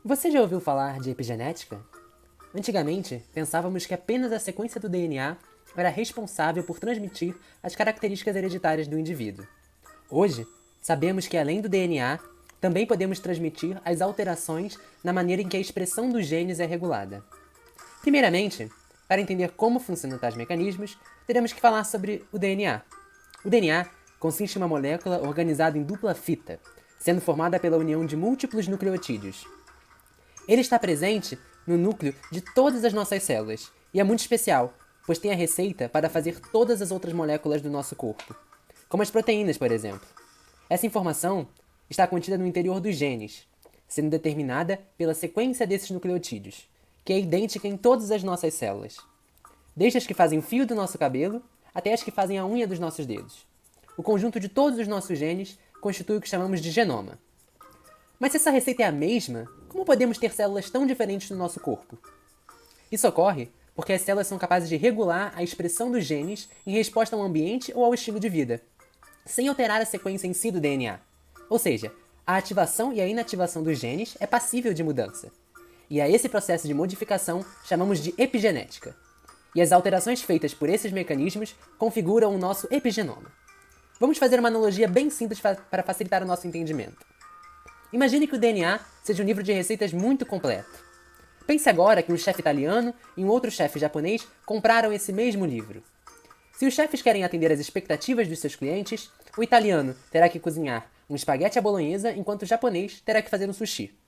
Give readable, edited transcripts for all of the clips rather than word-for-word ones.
Você já ouviu falar de epigenética? Antigamente, pensávamos que apenas a sequência do DNA era responsável por transmitir as características hereditárias do indivíduo. Hoje, sabemos que além do DNA, também podemos transmitir as alterações na maneira em que a expressão dos genes é regulada. Primeiramente, para entender como funcionam tais mecanismos, teremos que falar sobre o DNA. O DNA consiste em uma molécula organizada em dupla fita, sendo formada pela união de múltiplos nucleotídeos. Ele está presente no núcleo de todas as nossas células e é muito especial, pois tem a receita para fazer todas as outras moléculas do nosso corpo, como as proteínas, por exemplo. Essa informação está contida no interior dos genes, sendo determinada pela sequência desses nucleotídeos, que é idêntica em todas as nossas células, desde as que fazem o fio do nosso cabelo até as que fazem a unha dos nossos dedos. O conjunto de todos os nossos genes constitui o que chamamos de genoma. Mas se essa receita é a mesma, como podemos ter células tão diferentes no nosso corpo? Isso ocorre porque as células são capazes de regular a expressão dos genes em resposta ao ambiente ou ao estilo de vida, sem alterar a sequência em si do DNA. Ou seja, a ativação e a inativação dos genes é passível de mudança. E a esse processo de modificação chamamos de epigenética. E as alterações feitas por esses mecanismos configuram o nosso epigenoma. Vamos fazer uma analogia bem simples para facilitar o nosso entendimento. Imagine que o DNA seja um livro de receitas muito completo. Pense agora que um chefe italiano e um outro chefe japonês compraram esse mesmo livro. Se os chefes querem atender às expectativas dos seus clientes, o italiano terá que cozinhar um espaguete à bolonhesa, enquanto o japonês terá que fazer um sushi.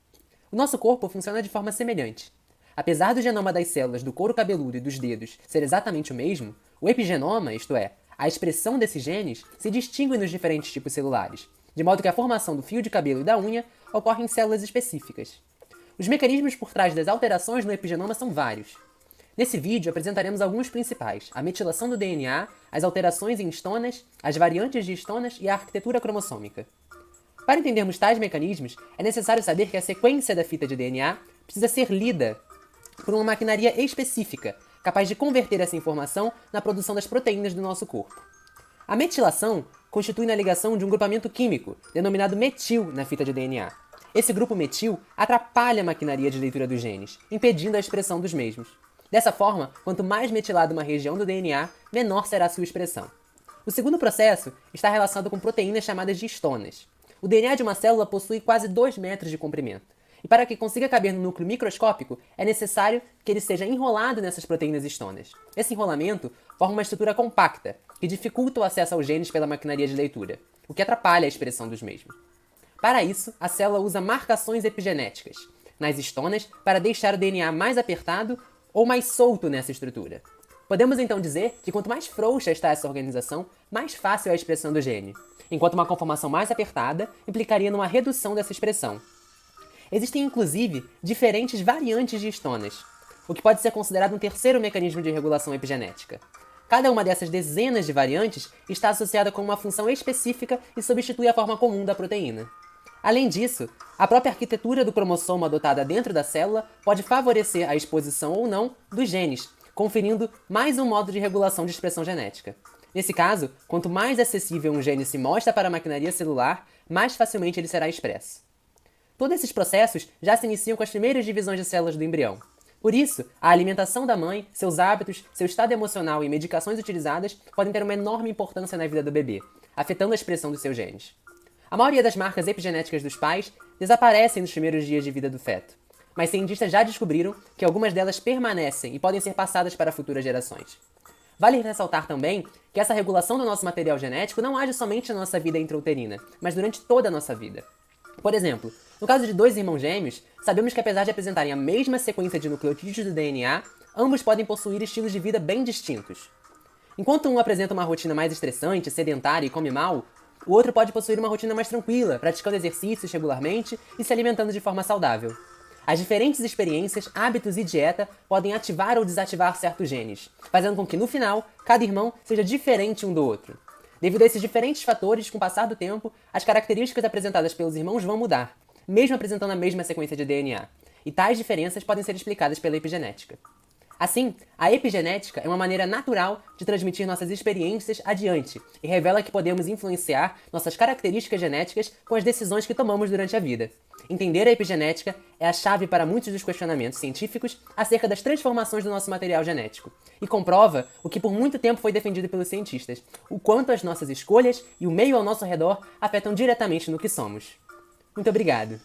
O nosso corpo funciona de forma semelhante. Apesar do genoma das células do couro cabeludo e dos dedos ser exatamente o mesmo, o epigenoma, isto é, a expressão desses genes, se distingue nos diferentes tipos celulares, de modo que a formação do fio de cabelo e da unha ocorre em células específicas. Os mecanismos por trás das alterações no epigenoma são vários. Nesse vídeo apresentaremos alguns principais: a metilação do DNA, as alterações em histonas, as variantes de histonas e a arquitetura cromossômica. Para entendermos tais mecanismos, é necessário saber que a sequência da fita de DNA precisa ser lida por uma maquinaria específica, capaz de converter essa informação na produção das proteínas do nosso corpo. A metilação constitui a ligação de um grupamento químico, denominado metil, na fita de DNA. Esse grupo metil atrapalha a maquinaria de leitura dos genes, impedindo a expressão dos mesmos. Dessa forma, quanto mais metilada uma região do DNA, menor será a sua expressão. O segundo processo está relacionado com proteínas chamadas de histonas. O DNA de uma célula possui quase 2 metros de comprimento. E para que consiga caber no núcleo microscópico, é necessário que ele seja enrolado nessas proteínas histonas. Esse enrolamento forma uma estrutura compacta, que dificulta o acesso aos genes pela maquinaria de leitura, o que atrapalha a expressão dos mesmos. Para isso, a célula usa marcações epigenéticas nas histonas para deixar o DNA mais apertado ou mais solto nessa estrutura. Podemos então dizer que quanto mais frouxa está essa organização, mais fácil é a expressão do gene, enquanto uma conformação mais apertada implicaria numa redução dessa expressão. Existem inclusive diferentes variantes de histonas, o que pode ser considerado um terceiro mecanismo de regulação epigenética. Cada uma dessas dezenas de variantes está associada com uma função específica e substitui a forma comum da proteína. Além disso, a própria arquitetura do cromossomo adotada dentro da célula pode favorecer a exposição ou não dos genes, conferindo mais um modo de regulação de expressão genética. Nesse caso, quanto mais acessível um gene se mostra para a maquinaria celular, mais facilmente ele será expresso. Todos esses processos já se iniciam com as primeiras divisões de células do embrião. Por isso, a alimentação da mãe, seus hábitos, seu estado emocional e medicações utilizadas podem ter uma enorme importância na vida do bebê, afetando a expressão dos seus genes. A maioria das marcas epigenéticas dos pais desaparecem nos primeiros dias de vida do feto, mas cientistas já descobriram que algumas delas permanecem e podem ser passadas para futuras gerações. Vale ressaltar também que essa regulação do nosso material genético não age somente na nossa vida intrauterina, mas durante toda a nossa vida. Por exemplo, no caso de dois irmãos gêmeos, sabemos que apesar de apresentarem a mesma sequência de nucleotídeos do DNA, ambos podem possuir estilos de vida bem distintos. Enquanto um apresenta uma rotina mais estressante, sedentária e come mal, o outro pode possuir uma rotina mais tranquila, praticando exercícios regularmente e se alimentando de forma saudável. As diferentes experiências, hábitos e dieta podem ativar ou desativar certos genes, fazendo com que, no final, cada irmão seja diferente um do outro. Devido a esses diferentes fatores, com o passar do tempo, as características apresentadas pelos irmãos vão mudar, mesmo apresentando a mesma sequência de DNA, e tais diferenças podem ser explicadas pela epigenética. Assim, a epigenética é uma maneira natural de transmitir nossas experiências adiante e revela que podemos influenciar nossas características genéticas com as decisões que tomamos durante a vida. Entender a epigenética é a chave para muitos dos questionamentos científicos acerca das transformações do nosso material genético e comprova o que por muito tempo foi defendido pelos cientistas, o quanto as nossas escolhas e o meio ao nosso redor afetam diretamente no que somos. Muito obrigado!